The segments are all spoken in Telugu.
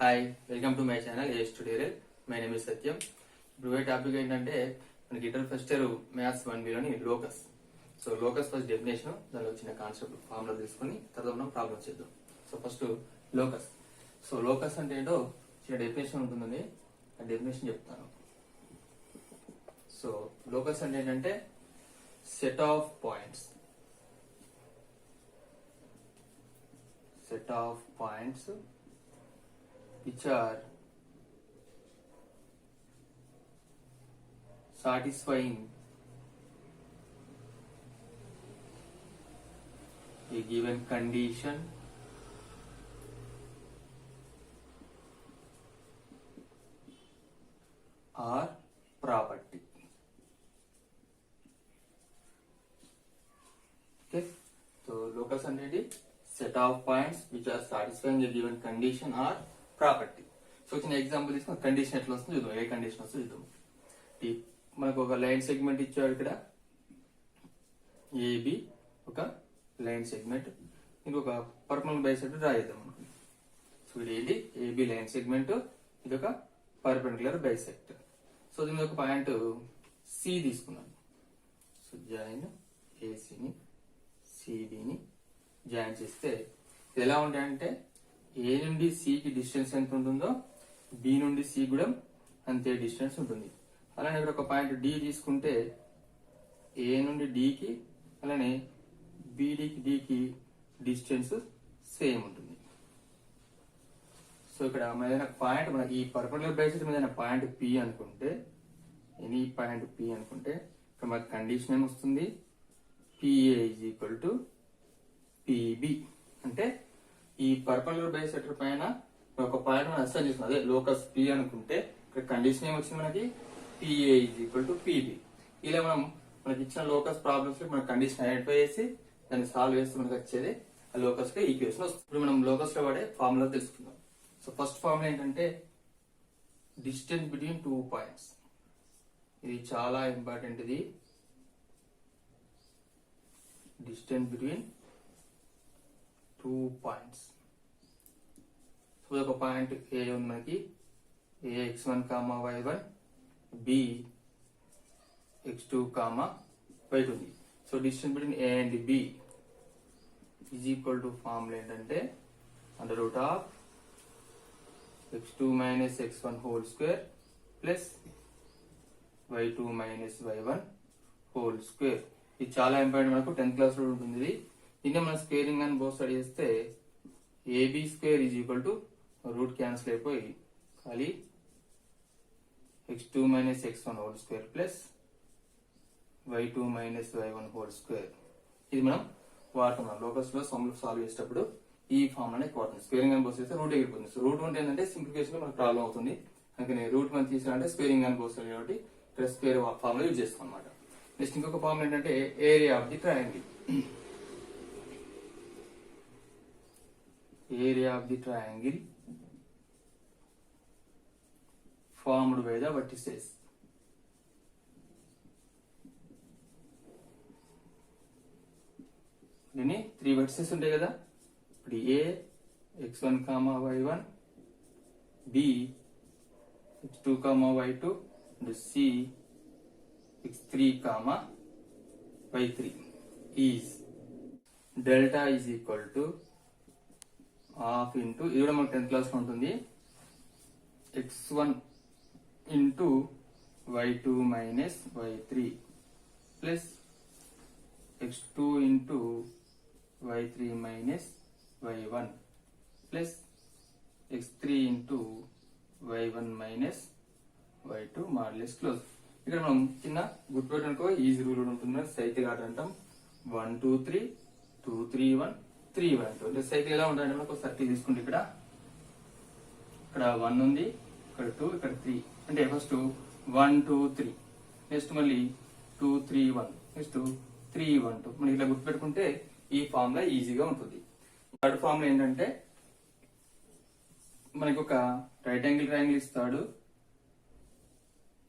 Hi, welcome to my channel AS tutorial. My name is Satyam. ఇప్పుడు టాపిక్ ఏంటంటే మనకి inter first year maths 1B locus. So locus first definition, దానిలో వచ్చిన కాన్సెప్ట్ ఫార్ములా తీసుకొని తర్వాత మనం ప్రాబ్లమ్ చేద్దాం. So first locus. So locus అంటే ఏంటో చిన్న డెఫినేషన్ ఉంటుందండి, ఆ డెఫినేషన్ చెప్తాను. సో లోకస్ అంటే ఏంటంటే set of points which are satisfying a given condition or property. Okay, so locus అనేది set of points which are satisfying a given condition or property. So చిన్న ఎగ్జాంపుల్ తీసుకుని కండిషన్ ఎట్లా వస్తుందో చూద్దాం. ఏ కండిషన్ వస్తుందో చూద్దాం. మనకు ఒక లైన్ సెగ్మెంట్ ఇచ్చాడు ఇక్కడ, ఏబి ఒక లైన్ సెగ్మెంట్, ఇంకొక పర్పనల్ బైసెక్టర్ డ్రా చేద్దాం అనుకుంది. సో ఇది ఏంటి, ఏబి లైన్ సెగ్మెంట్, ఇది ఒక పర్పెండిక్యులర్ బైసెక్టర్. సో దీని ఒక పాయింట్ సి తీసుకున్నాను. సో జాయిన్ ఏసీని సిబిని జాయిన్ చేస్తే ఇది ఎలా ఉంటాయంటే, ఏ నుండి సికి డిస్టెన్స్ ఎంత ఉంటుందో బి నుండి సి కూడా అంతే డిస్టెన్స్ ఉంటుంది. అలానే ఇక్కడ ఒక పాయింట్ డి తీసుకుంటే ఏ నుండి డికి అలానే బిడికి డికి డిస్టెన్స్ సేమ్ ఉంటుంది. సో ఇక్కడ ఏదైనా పాయింట్ మన ఈ పర్పెండిక్యులర్ బైసెక్టర్ మీద పాయింట్ పి అనుకుంటే, ఎనీ పాయింట్ పి అనుకుంటే ఇక్కడ మనకు కండిషన్ ఏమొస్తుంది, PA is equal to PB. అంటే ఈ పర్పెండిక్యులర్ బైసెక్టర్ పైన ఒక పాయింట్ మనం అసైన్ చేస్తున్నాం, అదే లోకస్ పి అనుకుంటే ఇక్కడ కండిషన్ ఏమొచ్చింది మనకి, PA is equal to PB. ఇలా మనకి ఇచ్చిన లోకస్ ప్రాబ్లమ్స్ లో మన కండిషన్ ఐడెంటిఫై చేసి దాన్ని సాల్వ్ చేస్తే మనకి వచ్చేది ఆ లోకస్ లో ఈక్వేషన్ వస్తుంది. ఇప్పుడు మనం లోకస్ లో వాడే ఫార్ములా తెలుసుకుందాం. సో ఫస్ట్ ఫార్ములా ఏంటంటే డిస్టెన్స్ బిట్వీన్ 2 పాయింట్స్. ఇది చాలా ఇంపార్టెంట్. ఇది డిస్టెన్స్ బిట్వీన్ 2 పాయింట్స్. సో ఒక పాయింట్ ఏ ఉంది మనకి, A x1, y1, b x2, y2 ఉంది. So distance between A and B is equal to formula ఏంటంటే under root of x2 minus x1 whole square plus y2 minus y1 whole square. ఇది చాలా ఇంపార్టెంట్, మనకు 10th క్లాస్ లో ఉంటుంది. ఇది దీన్ని మనం స్క్వేరింగ్ అని బోత్ సైడ్ చేస్తే AB square is equal to root cancel అయిపోయి ఖాళీ x2 minus x1 whole square plus y2 minus y1 whole square. ఇది మనం వాడుతున్నాం లోకస్ లో సాల్వ్ చేసేటప్పుడు ఈ ఫార్ములా అనేది వాడుతుంది. స్క్వేరింగ్ అని బోత్ చేస్తే రూట్ ఎగిరిపోతుంది. సో రూట్ 1 ఏంటంటే సింప్లిఫికేషన్ లో మనకు ప్రాబ్లం అవుతుంది, అందుకని రూట్ 1 తీసాలంటే స్క్వేరింగ్ అని బోత్ సైడ్ కాబట్టి ఇక్కడ స్క్వేర్ ఫార్ములా యూజ్ చేస్తాం అనమాట. నెక్స్ట్ ఇంకొక ఫార్ములా ఏంటంటే area of the triangle. Area of the triangle formed by the vertices. దీన్ని 3 vertices ఉంటాయి కదా. ఇప్పుడు ఏ x1, y1, b x2, y2 and c x3, y3 is delta is equal to half into, ఇది కూడా మనకు 10th క్లాస్ లో ఉంటుంది, x1 into y2 minus y3 plus x2 into y3 minus y1 plus x3 into y1 minus y2 మార్లెస్ close. ఇక్కడ మనం చిన్న గుర్తుపెట్టుకో, ఈజీ రూల్ ఉంటుంది, సైకిల్ ఆట అంటాం. 1 2 3 2 3 1 3 1 2. అంటే సైకిల్ ఎలా ఉండాలంటే మనకు సర్కిల్ తీసుకుంటే ఇక్కడ 1 ఉంది, ఇక్కడ 2, ఇక్కడ 3. అంటే ఫస్ట్ 1 2 3, నెక్స్ట్ మళ్ళీ 2 3 1, నెక్స్ట్ 3 1 2. మనకి ఇలా గుర్తుపెట్టుకుంటే ఈ ఫార్ములా ఈజీగా ఉంటుంది. థర్డ్ ఫార్ములా ఏంటంటే మనకి ఒక రైట్ యాంగిల్ ట్రయాంగిల్ ఇస్తాడు,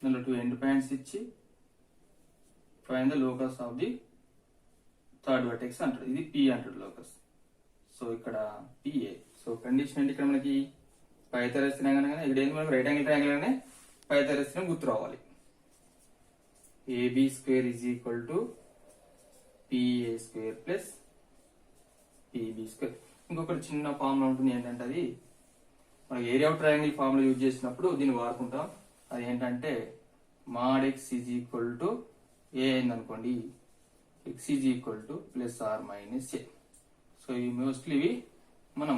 దానిలో 2 ఎండ్ పాయింట్స్ ఇచ్చి find the locus of the third vertex అంటాడు. ఇది పి అంటాడు లోకస్. సో ఇక్కడ పిఏ. సో కండిషన్ అంటే ఇక్కడ మనకి పైథాగరస్ థియరం అనగానే ఇక్కడ ఏంటి మనకు రైట్ యాంగిల్ ట్రయాంగిల్ అనే పైథాగరస్ థియరం గుర్తు రావాలి. AB square is equal to PA square plus PB square. ఇంకొకటి చిన్న ఫార్ములా ఉంటుంది ఏంటంటే అది మనకి area of triangle formula use చేసినప్పుడు దీన్ని వాడుకుంటాం. అది ఏంటంటే mod X is equal to A అయింది అనుకోండి, x is equal to plus or minus A. So ఇవి మోస్ట్లీ ఇవి మనం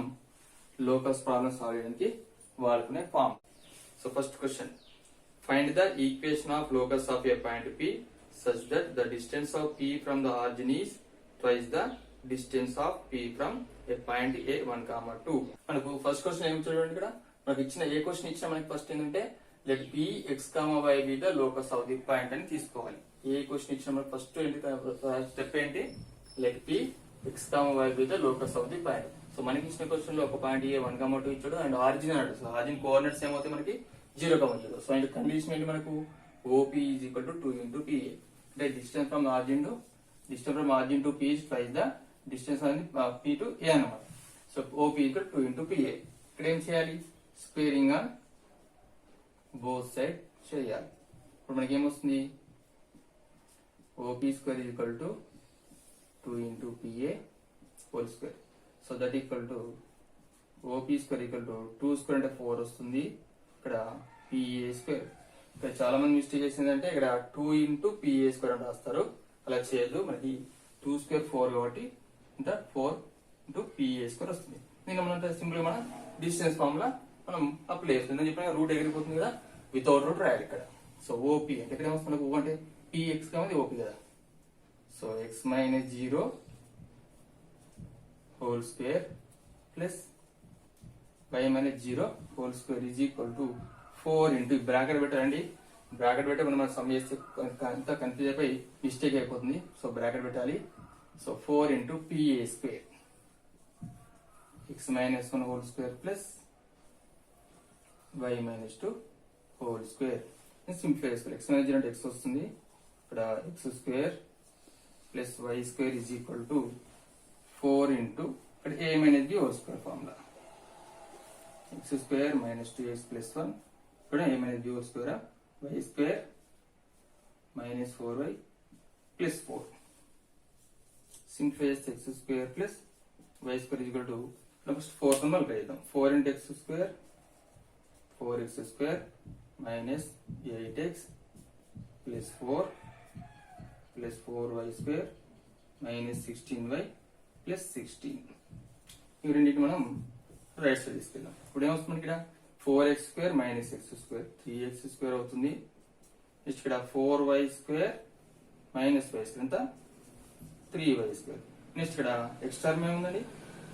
లోకస్ ప్రాబ్లమ్ సాల్వ్ చేయడానికి వాడుకునే form. So first question, find the equation of locus of A point P such that the distance of P from the origin is twice the distance of P from a point A 1, 2. మనకు ఫస్ట్ క్వశ్చన్ ఏమి చూడండి, ఇక్కడ మనకి ఇచ్చిన ఏ క్వశ్చన్ ఇచ్చినా మనకి ఫస్ట్ ఏంటంటే let P x, y be the locus of the point అని తీసుకోవాలి. ఏ క్వశ్చన్ ఇచ్చినా మనకి ఫస్ట్ స్టెప్ ఏంటి, let P x, y be the locus of the point. So మనకి ఇచ్చిన క్వశ్చన్ లో ఒక పాయింట్ A 1, 2 ఇచ్చాడు అండ్ ఆరిజిన్ అన్నాడు. సో ఆరిజిన్ కోఆర్డినేట్స్ ఏమవుతాయి మనకి 0, 0. సో అండ్ కండిషన్ ఏంటి మనకు OP is equal to 2 into PA. అంటే distance from origin to P is twice the distance from P to A అన్నమాట. So OP is equal to 2 into PA. ఇక్కడ ఏం చేయాలి, స్క్వేరింగ్ ఆన్ బోత్ సైడ్ చేయాలి. ఇప్పుడు మనకి ఏమొస్తుంది, OP square is equal to 2 into PA whole square. So that equal to OP square equal to 2 square అంటే 4 వస్తుంది. ఇక్కడ PA square. ఇక్కడ చాలా మంది మిస్టేక్ చేసిందంటే ఇక్కడ 2 into PA square అని రాస్తారు, అలా చేయదు. మనకి 2 square 4 కాబట్టి ఇంత 4 into PA square వస్తుంది. దీన్ని మనం సింపుల్ మన డిస్టెన్స్ ఫార్ములా మనం అప్లై చేస్తుంది. చెప్పిన రూట్ ఎగిరిపోతుంది కదా, వితౌట్ రూట్ రాయాలి ఇక్కడ. సో OP అంటే ఇక్కడ ఏమొస్తుంది మనకు, O అంటే PX కాబట్టి OP కదా. So x minus 0 whole square plus y minus 0 whole square is equal to 4 into bracket పెట్టాలండి. బ్రాకెట్ పెట్టి మనం సమ్ చేస్తే అంతా కన్ఫ్యూజ్ అయిపోయి మిస్టేక్ అయిపోతుంది. సో బ్రాకెట్ పెట్టాలి. So 4 into PA square x minus 1 whole square plus y minus 2 whole square. Simplify చేసుకోవాలి. x minus 0 అంటే x వస్తుంది, ఇక్కడ x square plus y square is equal to 4 into ఇక్కడ a minus b whole square formula, x square minus 2x plus 1 ఇక్కడ a minus b whole square, y square minus 4y plus 4. Simplify చేస్తే x square plus y square is equal to first 4 తో మల్టిప్లై చేద్దాం. 4 into x square 4x square minus 8x plus 4 plus 4y square minus 16y plus 16. ఇవి రెండింటి మనం రైట్ సైడ్ తీసుకెళ్దాం. ఇప్పుడు ఏమవుతుంది ఇక్కడ 4x square minus x square 3x square అవుతుంది. నెక్స్ట్ ఇక్కడ 4y square minus y square ఎంత 3y square. నెక్స్ట్ ఇక్కడ x టర్మ్ ఏముందండి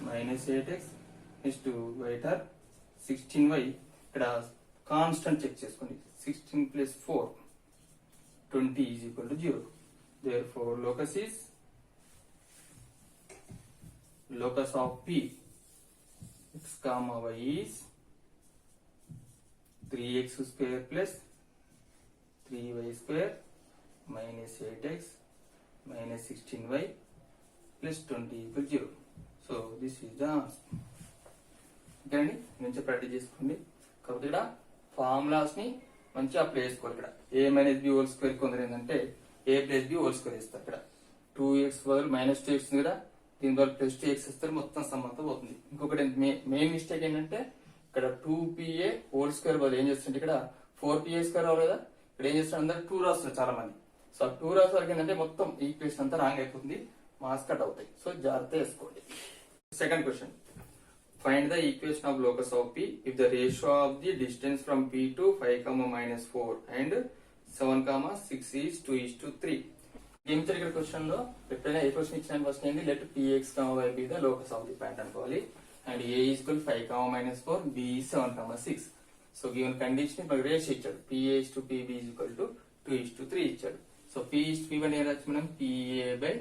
minus 8x. Next y term 16y. ఇక్కడ కాన్స్టెంట్ చెక్ చేసుకోండి, 16 plus 4 20 is equal to 0. Therefore locus of P x comma y is 3x square plus 3y square minus 8x minus 16y plus 20 equal to 0. So this is the answer. Okay అండి, మంచిగా ప్రాక్టీస్ చేసుకోండి. కాబట్టి ఇక్కడ ఫార్ములాస్ ని మంచిగా అప్లై చేసుకోవాలి. ఇక్కడ a minus b whole square కొందరు ఏంటంటే a plus b whole square ఇస్తారు. ఇక్కడ 2x బదులు minus 2x ఉంది కదా, దీని బదులు plus 2x ఇస్తారు, మొత్తం సమ్ అంతా పోతుంది. ఇంకొకటి మెయిన్ మిస్టేక్ ఏంటంటే ఇక్కడ 2PA whole square బదులు ఏం చేస్తుంటే ఇక్కడ 4PA square రావాలి కదా, ఇక్కడ ఏం చేస్తారు అందరు 2 రాస్తున్నారు చాలా మంది. సో 2 రాసే వరకు ఏంటంటే మొత్తం ఈక్వేషన్ అంతా రాంగ్ అయిపోతుంది, మార్క్స్ కట్ అవుతాయి. సో జాగ్రత్త వేసుకోండి. Second question, find the equation of locus of P if the ratio of the distance from P to 5, minus 4 and 7, 6 is 2:3. ఏం ఇచ్చారు ఇక్కడ క్వశ్చన్ లో, ఎప్పుడైనా ఏ క్వశ్చన్ ఇచ్చిన ఫస్ట్ ఏంటి let PX, y be the locus of the point అనుకోవాలి. And A is equal 5, minus 4, B is 7, 6. So given condition ఇప్పుడు రేషియో ఇచ్చాడు, PA is to PB is equal to 2:3 ఇచ్చాడు. So P is to P అంటే ఏం రాచ్చు మనం, PA by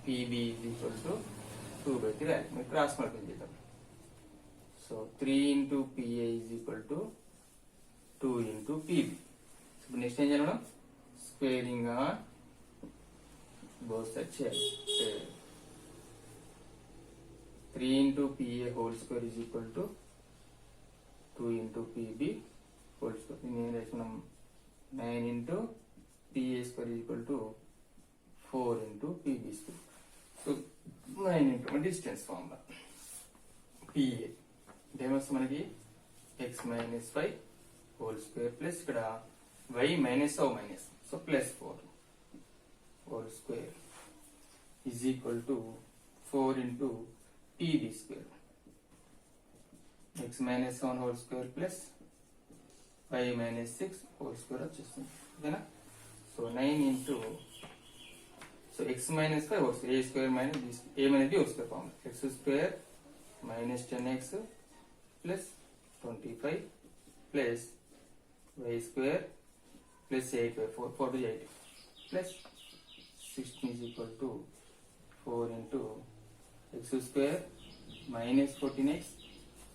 PB is equal to 2/3 రాయాలి. మీరు క్రాస్ మల్టిప్లై చేద్దాం. So 3 into PA is equal to 2 into PB. ఇప్పుడు నెక్స్ట్ ఏం చేయాలి మనం, స్క్వేరింగ్ ఆన్ బోత్ సైడ్ చేయాలి. 3 into PA whole square is equal to 2 into PB whole square. దీన్ని ఏం రాసుకున్నాం 9 into PA square is equal to 4 into PB square. So 9 into distance formula. PA ఏమొస్తుంది మనకి x minus 5 whole square plus ఇక్కడ y minus of minus, so plus 4 whole square is equal to 4 into PB square. X minus 1 whole square plus y minus 6 whole square వచ్చేస్తుంది ఓకేనా. So 9 into so x minus 5 whole square, a square minus b, a minus b whole square formula, x square minus 10x plus 25 plus y square plus 8 by 4, 4 to 8 plus 16 is equal to 4 into x square minus 14x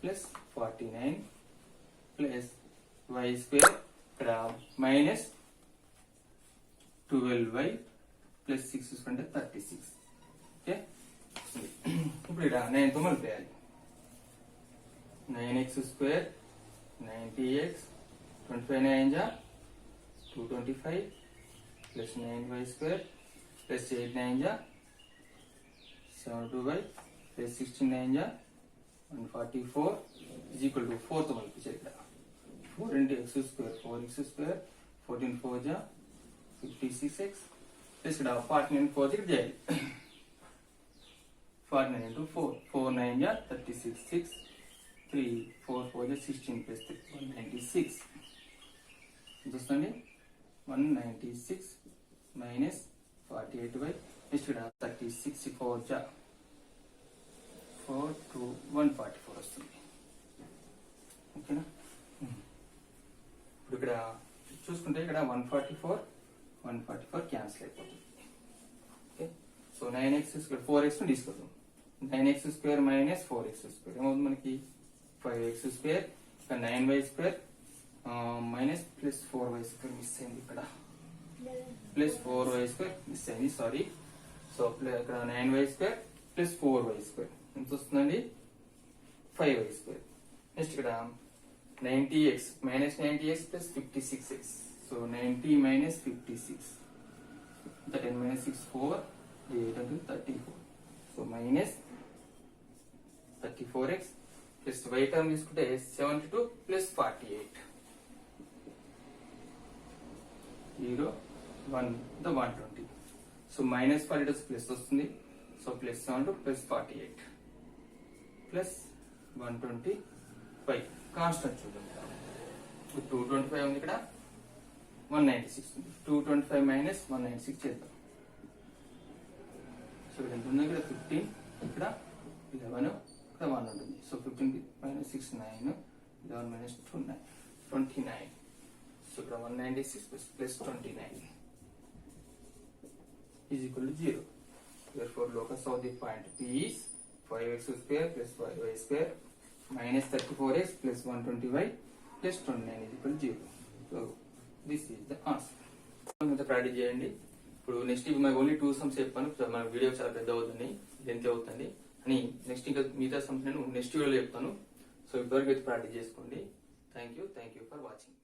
plus 49 plus y square ఇక్కడ minus 12y plus 6 అంటే 36. ఓకే, ఇప్పుడు ఇక్కడ 9 తో మల్టిప్లై 9x square 90x 25 9 जा 225 plus 9y square plus 8 9 जा 72y plus 16 9 जा 144 is equal to 4 తో మల్టిప్లై ఇక్కడ 4 into x square 4x square 14 4 जा 56x plus ఇక్కడ 49 4 ఇక్కడ చేయాలి 49 into 4 4 9 जा 36 6 3 4 4 जा 16 plus 3 196 చూడండి 196 minus 48y నెక్స్ట్ ఇక్కడ 36 4 जा 4 to 144 వస్తుంది ఓకేనా. ఇప్పుడు ఇక్కడ చూసుకుంటే ఇక్కడ 144 క్యాన్సిల్ అయిపోతుంది. Okay, so 9x square 4x తీసుకుందాం 9x square minus 4x square ఏమవుతుంది మనకి 5x స్క్వేర్, ఇక్కడ 9y square minus plus 4y square miss అయింది, ఇక్కడ ప్లస్ 4y స్క్వేర్ మిస్ అయింది సారీ. సో ఇక్కడ 9y square plus 4y square ఎంత వస్తుందండి 5y స్క్వేర్. నెక్స్ట్ ఇక్కడ 90x minus 90x plus 56x, so 90 minus 56, 10 minus 6 4 8 into 34, so minus 34x plus y term తీసుకుంటే 72 plus 48 0 1 the 120, so minus 42 plus వస్తుంది, so plus 72 plus 48 plus 125 constant చూడండి 225 ఉంది, ఇక్కడ 196 ఉంది, 225 మైనస్ 196 చేద్దాం. సో ఇక్కడ ఎంత ఉంది, ఇక్కడ 15 ఇక్కడ 11 ఇక్కడ 1 ఉంటుంది, సో 15 మైనస్ 6 9 11 మైనస్ 2 9 29, సో ఇక్కడ 196 plus 29 is equal to 0. therefore locus of the point P is 5x square plus 5y square minus 34x plus 120y plus 29 is equal to 0. So this is the answer. Practice చేయండి. ఇప్పుడు నెక్స్ట్ మనకు ఓన్లీ 2 సమ్స్ చెప్పాను, మన వీడియో చాలా పెద్ద అవుతుంది, లెంత్ అవుతుంది అని నెక్స్ట్ ఇంకా మిగతా సమ్స్ నేను నెక్స్ట్ వీడియోలో చెప్తాను. సో ఇప్పటివరకు అయితే ప్రాక్టీస్ చేసుకోండి. Thank you for watching.